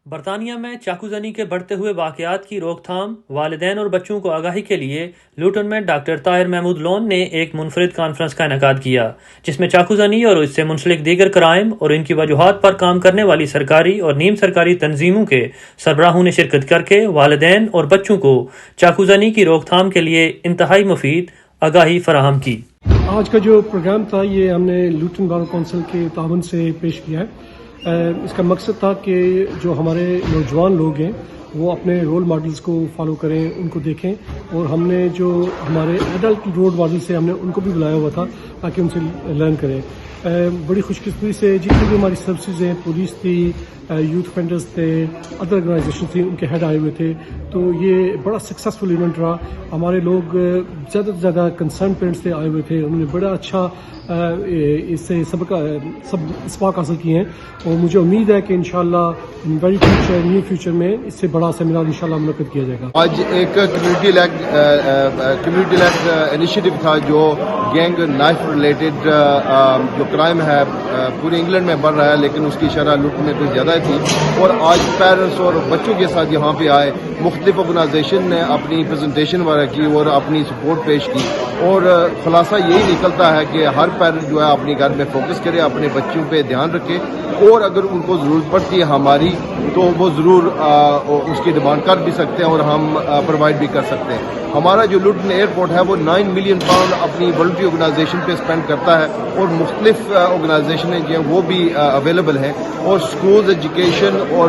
बरतानिया में चाकूजनी के बढ़ते हुए वाकयात की रोकथाम, वालिदैन और बच्चों को आगाही के लिए लुटन में डॉक्टर ताहिर महमूद लोन ने एक मुनफरिद कॉन्फ्रेंस का इनेकाद किया, जिसमें चाकूजनी और इससे मुंसलिक दीगर क्राइम और इनकी वजूहात पर काम करने वाली सरकारी और नीम सरकारी तंजीमों के सरबराहों ने शिरकत करके वालिदैन और बच्चों को चाकूजनी की रोकथाम के लिए इंतहाई मुफीद आगाही फराहम की। आज का जो प्रोग्राम था ये हमने लुटन बार काउंसिल के तावन से पेश किया है। इसका मकसद था कि जो हमारे नौजवान लोग हैं वो अपने रोल मॉडल्स को फॉलो करें, उनको देखें, और हमने जो हमारे एडल्ट रोल मॉडल्स हैं हमने उनको भी बुलाया हुआ था ताकि उनसे लर्न करें। बड़ी खुशकिस्मती से जितनी भी हमारी सर्विसेज हैं, पुलिस थी, यूथ ऑफेंडर्स थे, अदर ऑर्गेनाइजेशन थी, उनके हेड आए हुए थे, तो ये बड़ा सक्सेसफुल इवेंट रहा। हमारे लोग ज़्यादा से ज़्यादा कंसर्न पेरेंट्स से आए हुए थे, उन्होंने बड़ा अच्छा इससे सब इसबाक हासिल किए हैं, और मुझे उम्मीद है कि इंशाल्लाह वेरी फ्यूचर न्यू फ्यूचर में इससे बड़ा सेमिनार इंशाल्लाह मुनक़्क़द किया जाएगा। आज एक कम्युनिटी लेड इनिशिएटिव था जो गैंग नाइफ रिलेटेड जो क्राइम है पूरे इंग्लैंड में बढ़ रहा है, लेकिन उसकी शरह लुट में कुछ ज़्यादा थी, और आज पेरेंट्स और बच्चों के साथ यहाँ पे आए मुख्तलिफ ऑर्गेनाइजेशन ने अपनी प्रेजेंटेशन वगैरह की और अपनी सपोर्ट पेश की, और खुलासा यही निकलता है कि हर पेरेंट जो है अपने घर में फोकस करे, अपने बच्चों पे ध्यान रखे, और अगर उनको ज़रूरत पड़ती है हमारी तो वो ज़रूर उसकी डिमांड कर भी सकते हैं और हम प्रोवाइड भी कर सकते हैं। हमारा जो लुटन एयरपोर्ट है वो 9 मिलियन पाउंड अपनी वॉलंटरी ऑर्गेनाइजेशन पे स्पेंड करता है, और मुख्तलिफ ऑर्गेनाइजेशन जो हैं वो भी अवेलेबल हैं, और स्कूल एजुकेशन और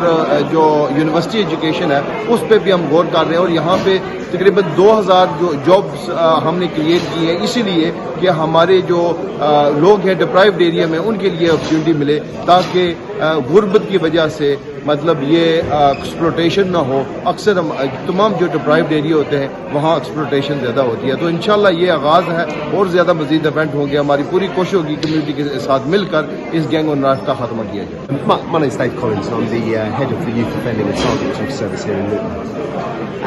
जो यूनिवर्सिटी एजुकेशन है उस पर भी हम गौर कर रहे हैं, और यहाँ पे तकरीबन 2000 जो जॉब्स हमने क्रिएट की हैं, इसीलिए कि हमारे जो लोग हैं डिप्राइव्ड एरिया में उनके लिए अपॉर्चुनिटी मिले, ताकि गुर्बत की वजह से मतलब ये एक्सप्लोटेशन ना हो। अक्सर हम तमाम जो डिप्राइव्ड एरिया होते हैं वहाँ एक्सप्लोटेशन ज़्यादा होती है, तो इंशाल्लाह ये आगाज़ है और ज़्यादा मज़ीद इवेंट होंगे। हमारी पूरी कोशिश होगी कम्युनिटी के साथ मिलकर इस गैंग और नाइफ का खात्मा किया जाए। My name is Dave Collins and I'm the head of the Youth Offending and Targeting Service here in Luton.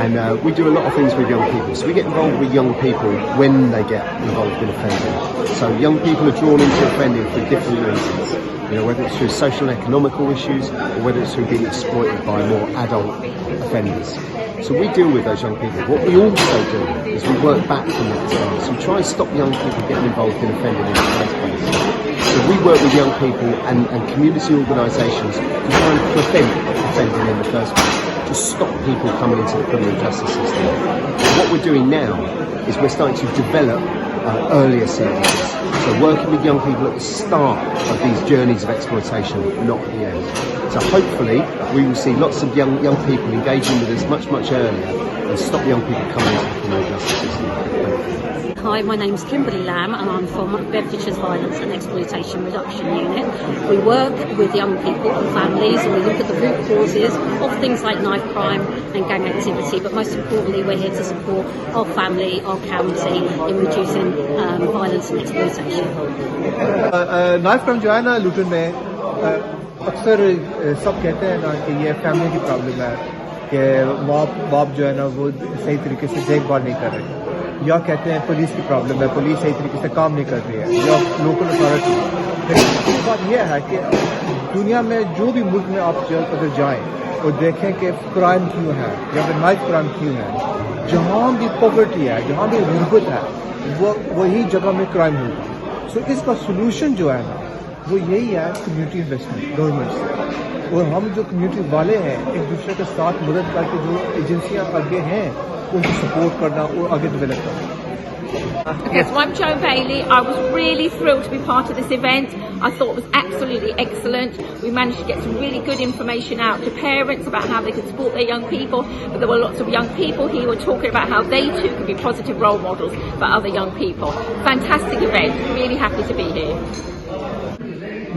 And we do a lot of things with young people. So we get involved with young people when they get involved in offending. So young people are drawn into offending for different reasons. You know, whether it's through social and economical issues or whether it's through being exploited by more adult offenders. So we deal with those young people. What we also do is we work back from that time. So we try and stop young people getting involved in offending in the first place. So we work with young people and community organisations to try and prevent offending in the first place, to stop people coming into the criminal justice system. What we're doing now is we're starting to develop earlier services. So working with young people at the start of these journeys of exploitation, not at the end. So hopefully we will see lots of young people engaging with us much earlier and stop young people coming into the criminal justice system. Hi, my name's Kimberly Lamb and I'm from Bedfordshire's Violence and Exploitation Reduction Unit. We work with young people and families, and we look at the root causes of things like knife crime and gang activity, but most importantly we're here to support our family, our county in reducing violence and exploitation. Knife crime जो है ना लुटन में अक्सर सब कहते हैं ना कि ये फैमिली की प्रॉब्लम है, कि बाप जो है ना वो सही तरीके से देखभाल नहीं कर रहे, या कहते हैं पुलिस की प्रॉब्लम है, पुलिस सही तरीके से काम नहीं कर रही है, या लोकल अथॉरिटी। लेकिन बात यह है कि दुनिया में जो भी मुल्क में आप अगर जाएं और देखें कि क्राइम क्यों है या फिर नाइफ क्राइम क्यों है, जहाँ भी पॉवर्टी है, जहाँ भी गुर्बत है, वो वही जगह में क्राइम होगा। सो इसका सोल्यूशन जो है ना वो यही है कम्युनिटी इन्वेस्टमेंट गवर्नमेंट से, और हम जो कम्युनिटी वाले हैं एक दूसरे के साथ मदद करके जो एजेंसियां आगे हैं उनको सपोर्ट करना और आगे डेवलप करना। Okay, so I'm Joan Bailey. I was really thrilled to be part of this event. I thought it was absolutely excellent. We managed to get some really good information out to parents about how they could support their young people, but there were lots of young people here who were talking about how they too could be positive role models for other young people. Fantastic event. Really happy to be here.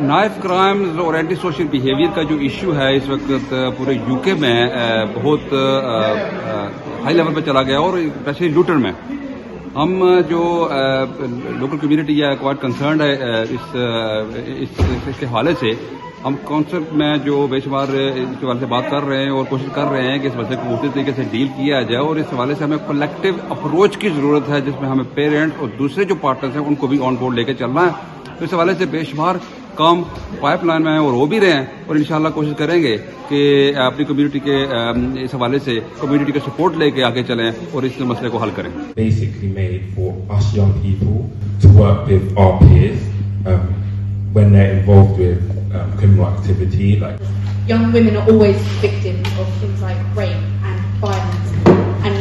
Knife crimes और anti social behaviour का जो issue है इस वक्त पूरे UK में बहुत high level पे चला गया, और स्पेशली लुटन में हम जो लोकल कम्युनिटी या क्वाइट कंसर्न है इसके हवाले से हम काउंसिल में जो बेशुमार इसके हवाले से बात कर रहे हैं और कोशिश कर रहे हैं कि इस मसले को उसी तरीके से डील किया जाए, और इस हवाले से हमें कलेक्टिव अप्रोच की जरूरत है जिसमें हमें पेरेंट्स और दूसरे जो पार्टनर्स हैं उनको भी ऑन बोर्ड लेके चलना है। तो इस हवाले से बेशुमार काम पाइपलाइन में है और हो भी रहे हैं और इंशाल्लाह कोशिश करेंगे कि अपनी कम्युनिटी के इस हवाले से कम्युनिटी का सपोर्ट लेके आगे चलें और इस मसले को हल करें. Basically made for us young people to work with our peers when they're involved with criminal activity. Like young women are always victims of things like rape and violence, and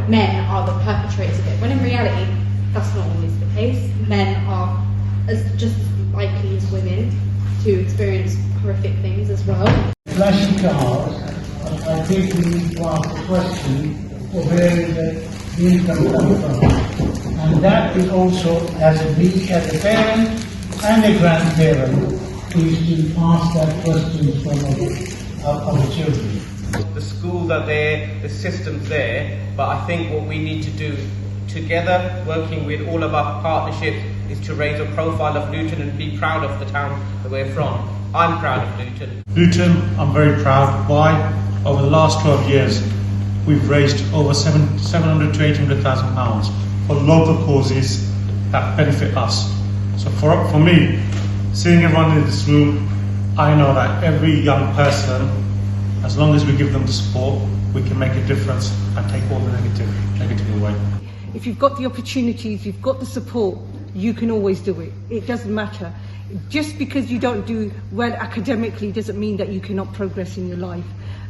men are the perpetrators of it. When in reality, that's not always the case. Men are just as likely as women to experience horrific things as well. Flashing cars, I think we need to ask the question of where the income comes from. And that is also, as a parent and a grandparent, is to ask that question from our children. The school the system's there, but I think what we need to do together, working with all of our partnerships, is to raise a profile of Luton and be proud of the town that we're from. I'm proud of Luton. Luton, I'm very proud. Why? Over the last 12 years, we've raised over 700 to 800,000 pounds for local causes that benefit us. So for me, seeing everyone in this room, I know that every young person, as long as we give them the support, we can make a difference and take all the negative away. If you've got the opportunities, you've got the support, you can always do it. It doesn't matter. Just because you don't do well academically doesn't mean that you cannot progress in your life.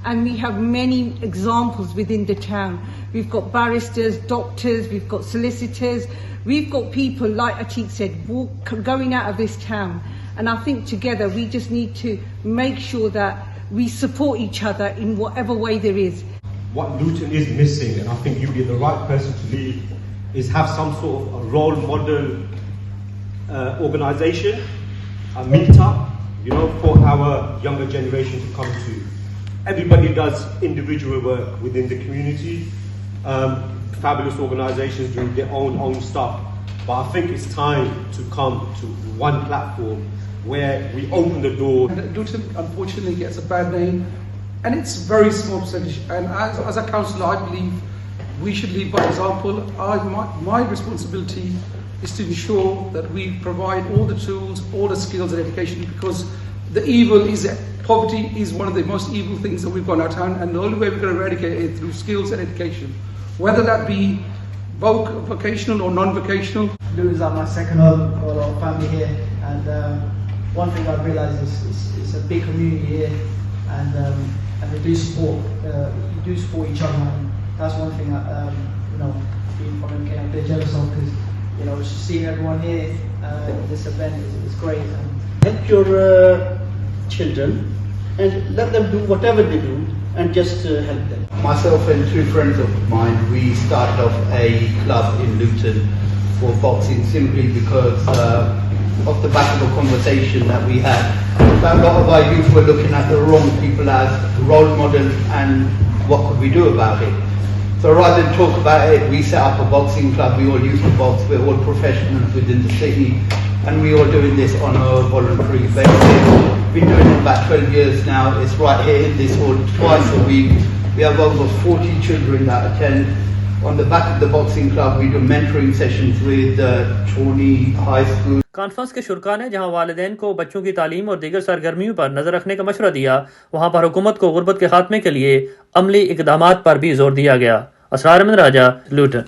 And we have many examples within the town. We've got barristers, doctors, we've got solicitors, we've got people, like Atiq said, going out of this town. And I think together we just need to make sure that we support each other in whatever way there is. What Luton is missing, and I think you'd be the right person to lead, is have some sort of a role model organisation, a meet-up, for our younger generation to come to. Everybody does individual work within the community. Fabulous organisations do their own stuff, but I think it's time to come to one platform where we open the door. Luton unfortunately gets a bad name, and it's a very small percentage. And as a councillor, I believe we should lead by example. My responsibility is to ensure that we provide all the tools, all the skills and education, because the evil is that poverty is one of the most evil things that we've got in our town, and the only way we're going to eradicate it is through skills and education, whether that be vocational or non-vocational. Lutons are my second home, got a lot of family here, and one thing I've realised is it's a big community here, and they do support each other, and that's one thing that being from MK, I'm a bit jealous of, because just seeing everyone here, this event is great. Help your children and let them do whatever they do, and just help them. Myself and two friends of mine, we started off a club in Luton for boxing simply because off the back of a conversation that we had, that a lot of our youth were looking at the wrong people as role models and what could we do about it. So rather than talk about it, we set up a boxing club. We all used to box. We're all professionals within the city, and we are doing this on a voluntary basis. Been doing it about 12 years now. It's right here in this hall twice a week. We have over 40 children that attend. On the back of the boxing club, we do mentoring sessions with Chorley High School. Conference के शुरा ने जहां वालिदैन को बच्चों की तालीम और दीगर सरगर्मियों पर नजर रखने का मशवरा दिया, वहां पर हुकूमत को गुर्बत के खात्मे के लिए अमली इकदामात पर भी जोर दिया गया. असरार अहमद राजा, लूटन.